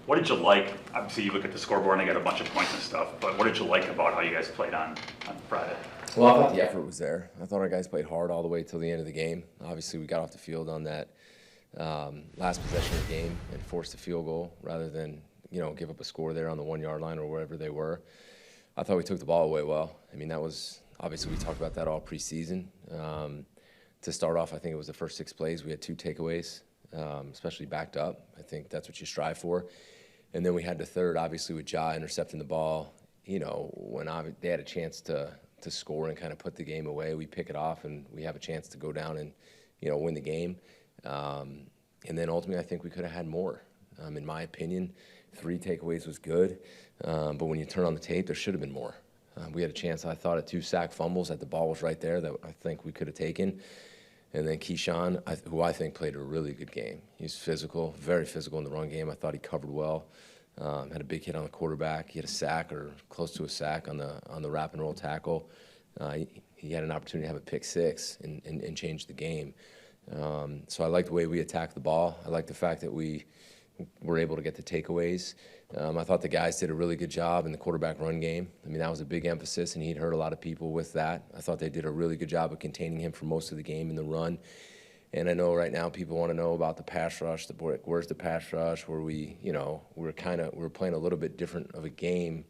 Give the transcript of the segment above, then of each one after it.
What did you like? Obviously, you look at the scoreboard and they got a bunch of points and stuff, but what did you like about how you guys played on Friday? Well, I thought the effort was there. I thought our guys played hard all the way till the end of the game. Obviously, we got off the field on that last possession of the game and forced a field goal rather than give up a score there on the 1 yard line or wherever they were. I thought we took the ball away well. I mean, that was obviously we talked about that all preseason. To start off, I think it was the first 6 plays we had 2 takeaways, especially backed up. I think that's what you strive for. And then we had the third, obviously, with Ja intercepting the ball. When they had a chance to score and kind of put the game away, we pick it off and we have a chance to go down and win the game. And then ultimately, I think we could have had more. In my opinion, 3 takeaways was good, but when you turn on the tape, there should have been more. We had a chance, I thought, at 2 sack fumbles that the ball was right there that I think we could have taken. And then Keyshawn, who I think played a really good game. He's physical, very physical in the run game. I thought he covered well. Had a big hit on the quarterback. He had a sack or close to a sack on the wrap and roll tackle. He had an opportunity to have a pick 6 and change the game. So I like the way we attacked the ball. I like the fact that we were able to get the takeaways. I thought the guys did a really good job in the quarterback run game. I mean, that was a big emphasis, and he'd hurt a lot of people with that. I thought they did a really good job of containing him for most of the game in the run. And I know right now people want to know about the pass rush. Where's the pass rush? Where we were playing a little bit different of a game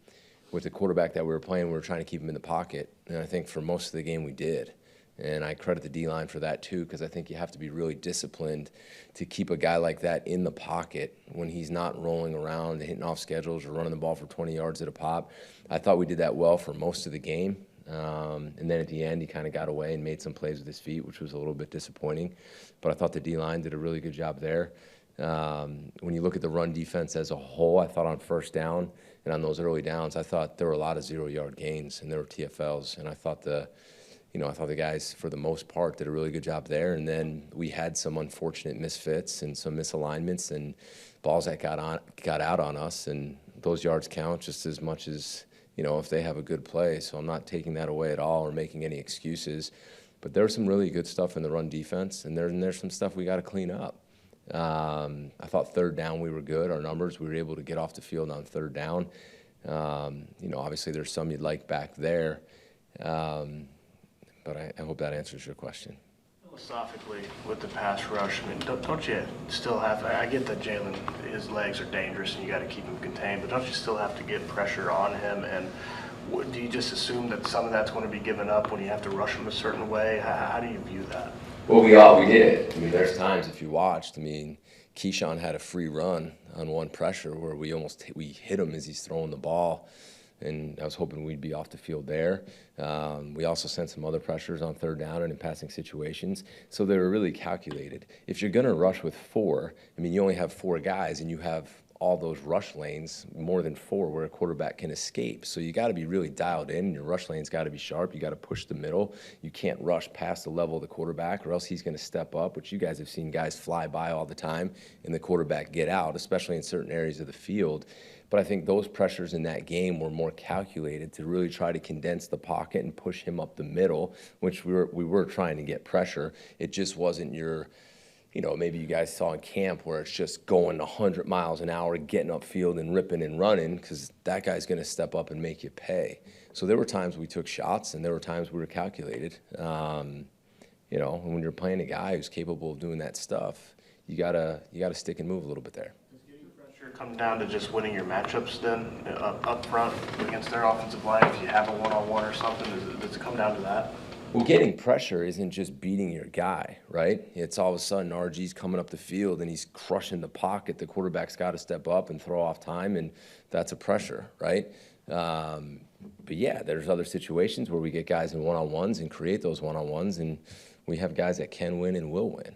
with the quarterback that we were playing. We were trying to keep him in the pocket, and I think for most of the game we did. And I credit the D-line for that too, because I think you have to be really disciplined to keep a guy like that in the pocket when he's not rolling around and hitting off schedules or running the ball for 20 yards at a pop. I thought we did that well for most of the game. And then at the end, he kind of got away and made some plays with his feet, which was a little bit disappointing. But I thought the D-line did a really good job there. When you look at the run defense as a whole, I thought on first down and on those early downs, I thought there were a lot of 0-yard gains and there were TFLs. And I thought the guys, for the most part, did a really good job there. And then we had some unfortunate misfits and some misalignments and balls that got out on us. And those yards count just as much as, if they have a good play. So I'm not taking that away at all or making any excuses. But there's some really good stuff in the run defense, and there's some stuff we got to clean up. I thought third down we were good. Our numbers, we were able to get off the field on third down. Obviously there's some you'd like back there. But I hope that answers your question. Philosophically, with the pass rush, I mean, don't you still have, I get that Jalen, his legs are dangerous and you got to keep him contained, but don't you still have to get pressure on him? And do you just assume that some of that's going to be given up when you have to rush him a certain way? How do you view that? Well, we did. I mean, there's times if you watched, Keyshawn had a free run on one pressure where we hit him as he's throwing the ball. And I was hoping we'd be off the field there. We also sent some other pressures on third down and in passing situations. So they were really calculated. If you're going to rush with 4, you only have 4 guys and you have all those rush lanes, more than 4, where a quarterback can escape. So you got to be really dialed in. Your rush lane's got to be sharp. You got to push the middle. You can't rush past the level of the quarterback or else he's going to step up, which you guys have seen guys fly by all the time and the quarterback get out, especially in certain areas of the field. But I think those pressures in that game were more calculated to really try to condense the pocket and push him up the middle, which we were trying to get pressure. It just wasn't your, maybe you guys saw in camp where it's just going 100 miles an hour, getting upfield and ripping and running, because that guy's going to step up and make you pay. So there were times we took shots and there were times we were calculated. When you're playing a guy who's capable of doing that stuff, you gotta stick and move a little bit there. Come down to just winning your matchups then up front against their offensive line if you have a one-on-one or something? Does it come down to that? Well, getting pressure isn't just beating your guy, right? It's all of a sudden RG's coming up the field and he's crushing the pocket. The quarterback's got to step up and throw off time, and that's a pressure, right? But yeah, there's other situations where we get guys in one-on-ones and create those one-on-ones, and we have guys that can win and will win.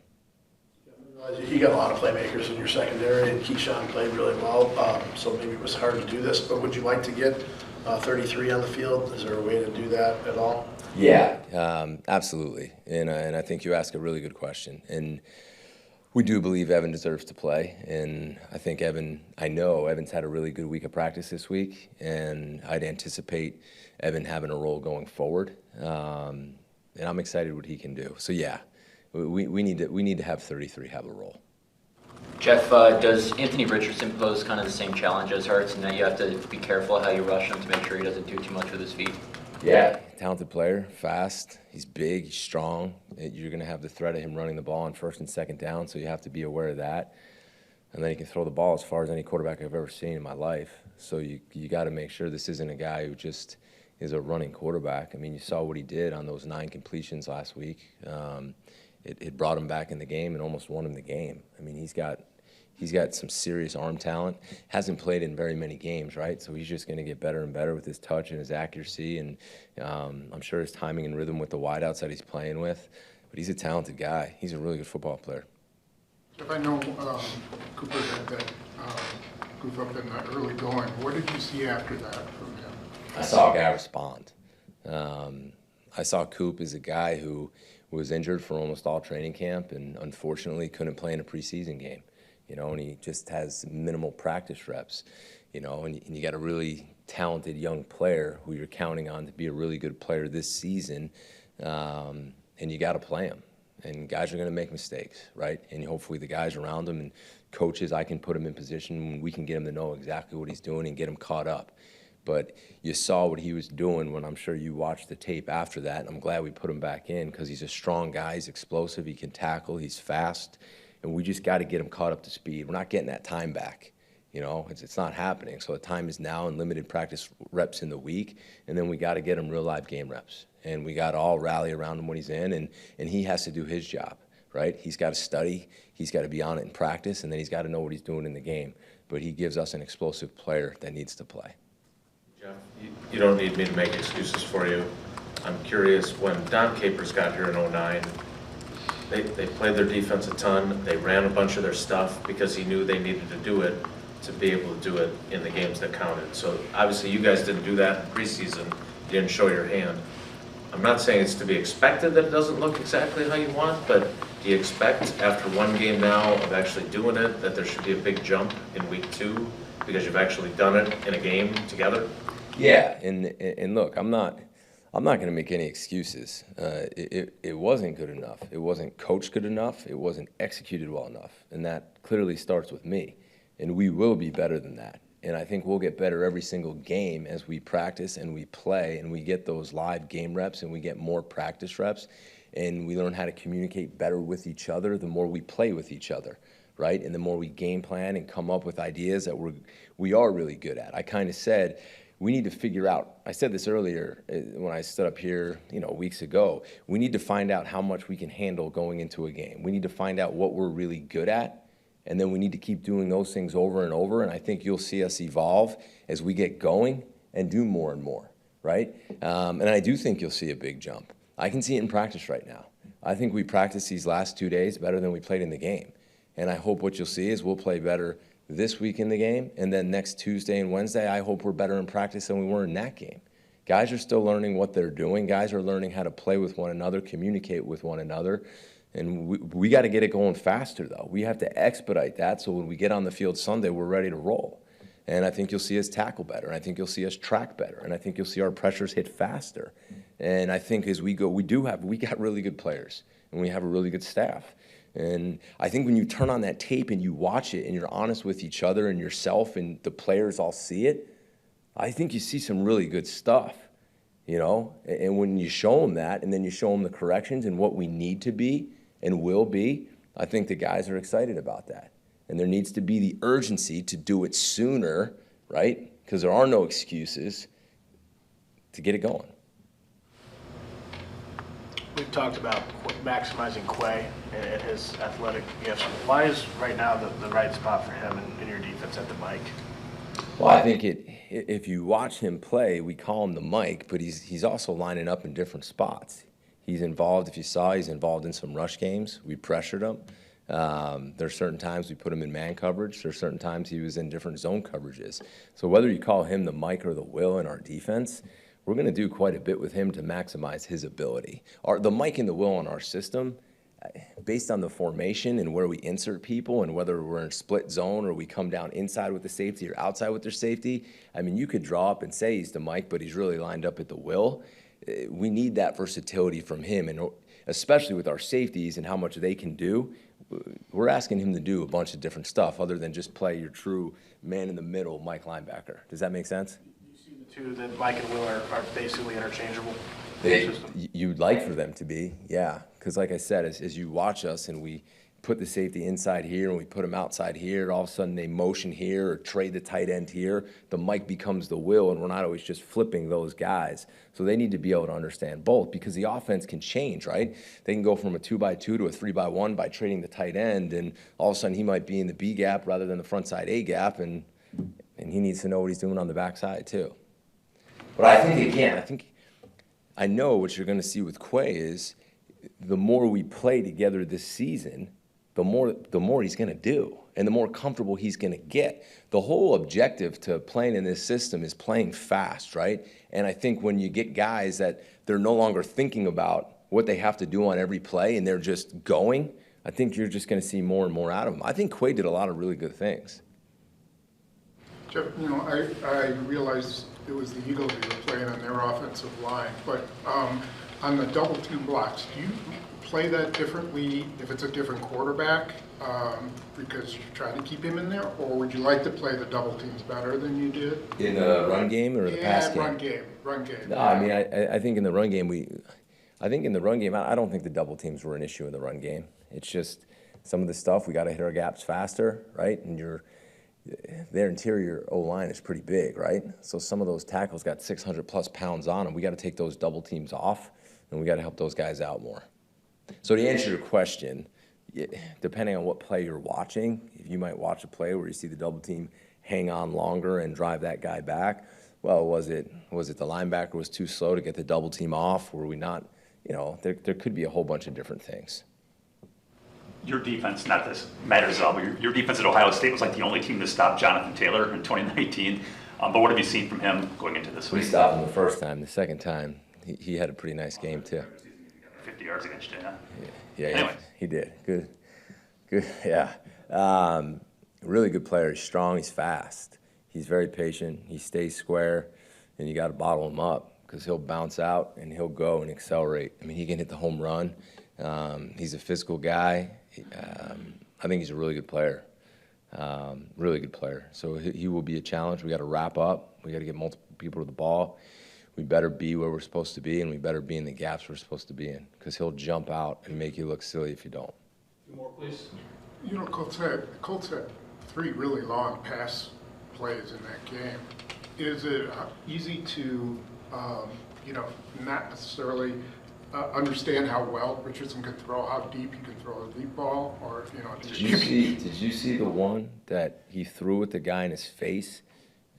You got a lot of playmakers in your secondary, and Keyshawn played really well, so maybe it was hard to do this, but would you like to get 33 on the field? Is there a way to do that at all? Yeah, absolutely. And I think you ask a really good question. And we do believe Evan deserves to play. And I know Evan's had a really good week of practice this week, and I'd anticipate Evan having a role going forward. And I'm excited what he can do. So yeah, we need to have 33 have a role. Jeff, does Anthony Richardson pose kind of the same challenge as Hurts, and that you have to be careful how you rush him to make sure he doesn't do too much with his feet? Yeah, talented player, fast, he's big, he's strong. You're going to have the threat of him running the ball on first and second down, so you have to be aware of that. And then he can throw the ball as far as any quarterback I've ever seen in my life. So you got to make sure this isn't a guy who just is a running quarterback. I mean, you saw what he did on those 9 completions last week. It brought him back in the game and almost won him the game. I mean, he's got some serious arm talent. Hasn't played in very many games, right? So he's just going to get better and better with his touch and his accuracy. And I'm sure his timing and rhythm with the wideouts that he's playing with. But he's a talented guy. He's a really good football player. If I know Cooper had that goof up in the early going, what did you see after that from him? I saw a guy respond. I saw Coop as a guy who was injured for almost all training camp and unfortunately couldn't play in a preseason game. And he just has minimal practice reps, and you got a really talented young player who you're counting on to be a really good player this season, and you got to play him. And guys are going to make mistakes, right? And hopefully the guys around him and coaches, I can put him in position when we can get him to know exactly what he's doing and get him caught up. But you saw what he was doing when I'm sure you watched the tape after that, and I'm glad we put him back in because he's a strong guy, he's explosive, he can tackle, he's fast. And we just got to get him caught up to speed. We're not getting that time back. It's not happening. So the time is now and limited practice reps in the week. And then we got to get him real live game reps. And we got to all rally around him when he's in. And he has to do his job, right? He's got to study. He's got to be on it in practice. And then he's got to know what he's doing in the game. But he gives us an explosive player that needs to play. Jeff, you don't need me to make excuses for you. I'm curious, when Don Capers got here in '09, They played their defense a ton. They ran a bunch of their stuff because he knew they needed to do it to be able to do it in the games that counted. So obviously you guys didn't do that in preseason. You didn't show your hand. I'm not saying it's to be expected that it doesn't look exactly how you want, but do you expect after one game now of actually doing it that there should be a big jump in week 2 because you've actually done it in a game together? Yeah, and look, I'm not going to make any excuses. It wasn't good enough. It wasn't coached good enough. It wasn't executed well enough. And that clearly starts with me. And we will be better than that. And I think we'll get better every single game as we practice and we play and we get those live game reps and we get more practice reps and we learn how to communicate better with each other the more we play with each other, right? And the more we game plan and come up with ideas that we are really good at. I kind of said, we need to figure out, I said this earlier when I stood up here, weeks ago, we need to find out how much we can handle going into a game. We need to find out what we're really good at, and then we need to keep doing those things over and over, and I think you'll see us evolve as we get going and do more and more, right? And I do think you'll see a big jump. I can see it in practice right now. I think we practiced these last 2 days better than we played in the game, and I hope what you'll see is we'll play better this week in the game, and then next Tuesday and Wednesday, I hope we're better in practice than we were in that game. Guys are still learning what they're doing. Guys are learning how to play with one another, communicate with one another, and we got to get it going faster, though. We have to expedite that so when we get on the field Sunday, we're ready to roll. And I think you'll see us tackle better, and I think you'll see us track better, and I think you'll see our pressures hit faster. And I think as we go, we got really good players, and we have a really good staff. And I think when you turn on that tape and you watch it and you're honest with each other and yourself and the players all see it, I think you see some really good stuff, And when you show them that and then you show them the corrections and what we need to be and will be, I think the guys are excited about that. And there needs to be the urgency to do it sooner, right? Because there are no excuses to get it going. We've talked about maximizing Quay and his athletic gifts. Why is right now the right spot for him in your defense at the Mike? Well, I think if you watch him play, we call him the Mike, but he's also lining up in different spots. He's involved, if you saw, he's involved in some rush games. We pressured him. There's certain times we put him in man coverage. There's certain times he was in different zone coverages. So whether you call him the Mike or the Will in our defense, we're going to do quite a bit with him to maximize his ability. The Mike and the Will in our system, based on the formation and where we insert people and whether we're in split zone or we come down inside with the safety or outside with their safety, I mean, you could draw up and say he's the Mike, but he's really lined up at the Will. We need that versatility from him, and especially with our safeties and how much they can do. we're asking him to do a bunch of different stuff other than just play your true man-in-the-middle Mike linebacker. Does that make sense? You see the two that Mike and Will are basically interchangeable? You'd like for them to be, yeah. Because like I said, as you watch us and we put the safety inside here and we put him outside here, all of a sudden they motion here or trade the tight end here, the Mike becomes the Will, and we're not always just flipping those guys. So they need to be able to understand both, because the offense can change, right? They can go from a 2-by-2 to a 3-by-1 by trading the tight end, and all of a sudden he might be in the B gap rather than the front side A gap, and he needs to know what he's doing on the backside too. But I think again, I know what you're going to see with Quay is the more we play together this season, the more he's going to do and the more comfortable he's going to get. The whole objective to playing in this system is playing fast, right? And I think when you get guys that they're no longer thinking about what they have to do on every play and they're just going, I think you're just going to see more and more out of them. I think Quay did a lot of really good things. Jeff, I realized it was the Eagles you were playing on their offensive line, but on the double team blocks, do you play that differently if it's a different quarterback because you're trying to keep him in there, or would you like to play the double teams better than you did? In the run game or the pass game? Run game. No, I mean, I think in the run game, I don't think the double teams were an issue in the run game. It's just some of the stuff, we got to hit our gaps faster, right? And their interior O-line is pretty big, right? So some of those tackles got 600-plus pounds on them. We got to take those double teams off, and we got to help those guys out more. So to answer your question, depending on what play you're watching, if you might watch a play where you see the double team hang on longer and drive that guy back, well, was it the linebacker was too slow to get the double team off? Were we not, there could be a whole bunch of different things. Your defense, not this matters at all, but your defense at Ohio State was like the only team to stop Jonathan Taylor in 2019. But what have you seen from him going into this week? We stopped him the first time. The second time, he had a pretty nice game too. 50 yards against you, yeah? Yeah, Anyway. he did. Good, yeah. Really good player. He's strong, he's fast. He's very patient, he stays square, and you got to bottle him up because he'll bounce out and he'll go and accelerate. I mean, he can hit the home run. He's a physical guy. I think he's a really good player. Really good player. So he will be a challenge. We got to wrap up. We got to get multiple people to the ball. We better be where we're supposed to be, and we better be in the gaps we're supposed to be in, because he'll jump out and make you look silly if you don't. Two more, please. Colts had 3 really long pass plays in that game. Is it easy to, not necessarily understand how well Richardson can throw, how deep he can throw a deep ball, or Did you see the one that he threw at the guy in his face,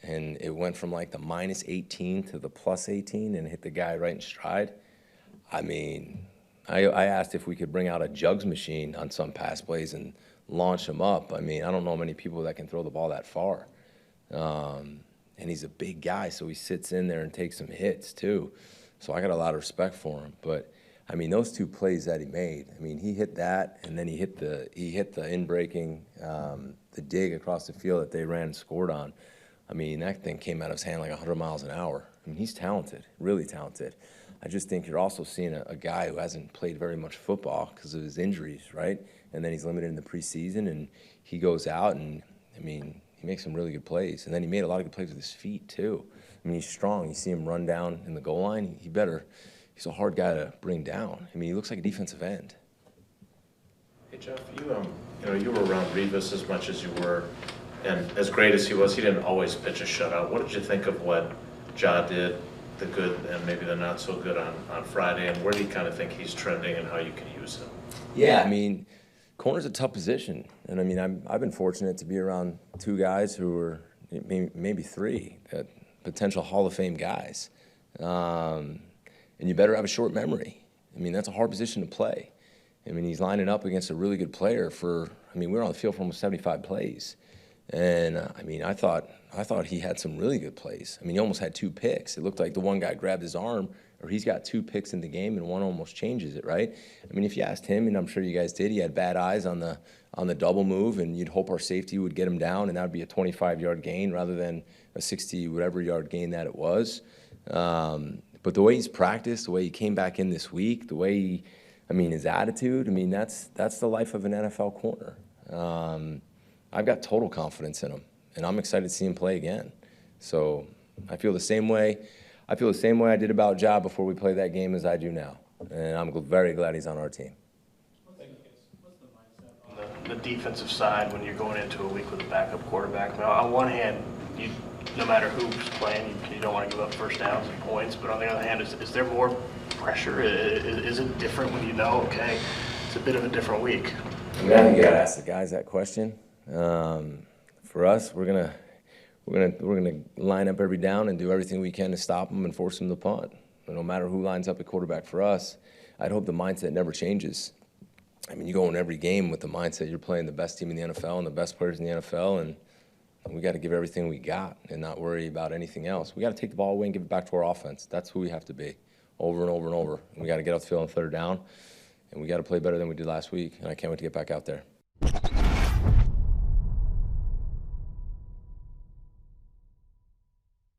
and it went from like the -18 to the +18 and hit the guy right in stride? I mean, I asked if we could bring out a jugs machine on some pass plays and launch him up. I mean, I don't know many people that can throw the ball that far. And he's a big guy, so he sits in there and takes some hits too. So I got a lot of respect for him. But I mean, those 2 plays that he made, I mean, he hit that, and then he hit the in-breaking, the dig across the field that they ran and scored on. I mean, that thing came out of his hand like 100 miles an hour. I mean, he's talented, really talented. I just think you're also seeing a guy who hasn't played very much football because of his injuries, right? And then he's limited in the preseason, and he goes out, and, I mean, he makes some really good plays. And then he made a lot of good plays with his feet, too. I mean, he's strong. You see him run down in the goal line. He's a hard guy to bring down. I mean, he looks like a defensive end. Hey, Jeff, you were around Revis as much as you were, and as great as he was, he didn't always pitch a shutout. What did you think of what Ja did, the good and maybe the not so good on Friday, and where do you kind of think he's trending and how you can use him? Yeah, I mean, corner's a tough position, and I mean, I've been fortunate to be around 2 guys who were, maybe 3, potential Hall of Fame guys, and you better have a short memory. I mean, that's a hard position to play. I mean, he's lining up against a really good player we were on the field for almost 75 plays. And, I mean, I thought he had some really good plays. I mean, he almost had 2 picks. It looked like the one guy grabbed his arm, or he's got 2 picks in the game, and one almost changes it, right? I mean, if you asked him, and I'm sure you guys did, he had bad eyes on the double move, and you'd hope our safety would get him down, and that would be a 25-yard gain rather than a 60-whatever-yard gain that it was. But the way he's practiced, the way he came back in this week, the way I mean, his attitude, I mean, that's the life of an NFL corner. I've got total confidence in him, and I'm excited to see him play again. So I feel the same way. I feel the same way I did about Ja before we played that game as I do now, and I'm very glad he's on our team. The defensive side when you're going into a week with a backup quarterback. Now, on one hand, no matter who's playing, you don't want to give up first downs and points. But on the other hand, is there more pressure? Is it different when you know, okay, it's a bit of a different week? I mean, I think you gotta ask the guys that question. For us, we're gonna line up every down and do everything we can to stop them and force them to punt. And no matter who lines up at quarterback for us, I'd hope the mindset never changes. I mean, you go in every game with the mindset you're playing the best team in the NFL and the best players in the NFL, and we got to give everything we got and not worry about anything else. We got to take the ball away and give it back to our offense. That's who we have to be, over and over and over. And we got to get off the field on third down, and we got to play better than we did last week. And I can't wait to get back out there.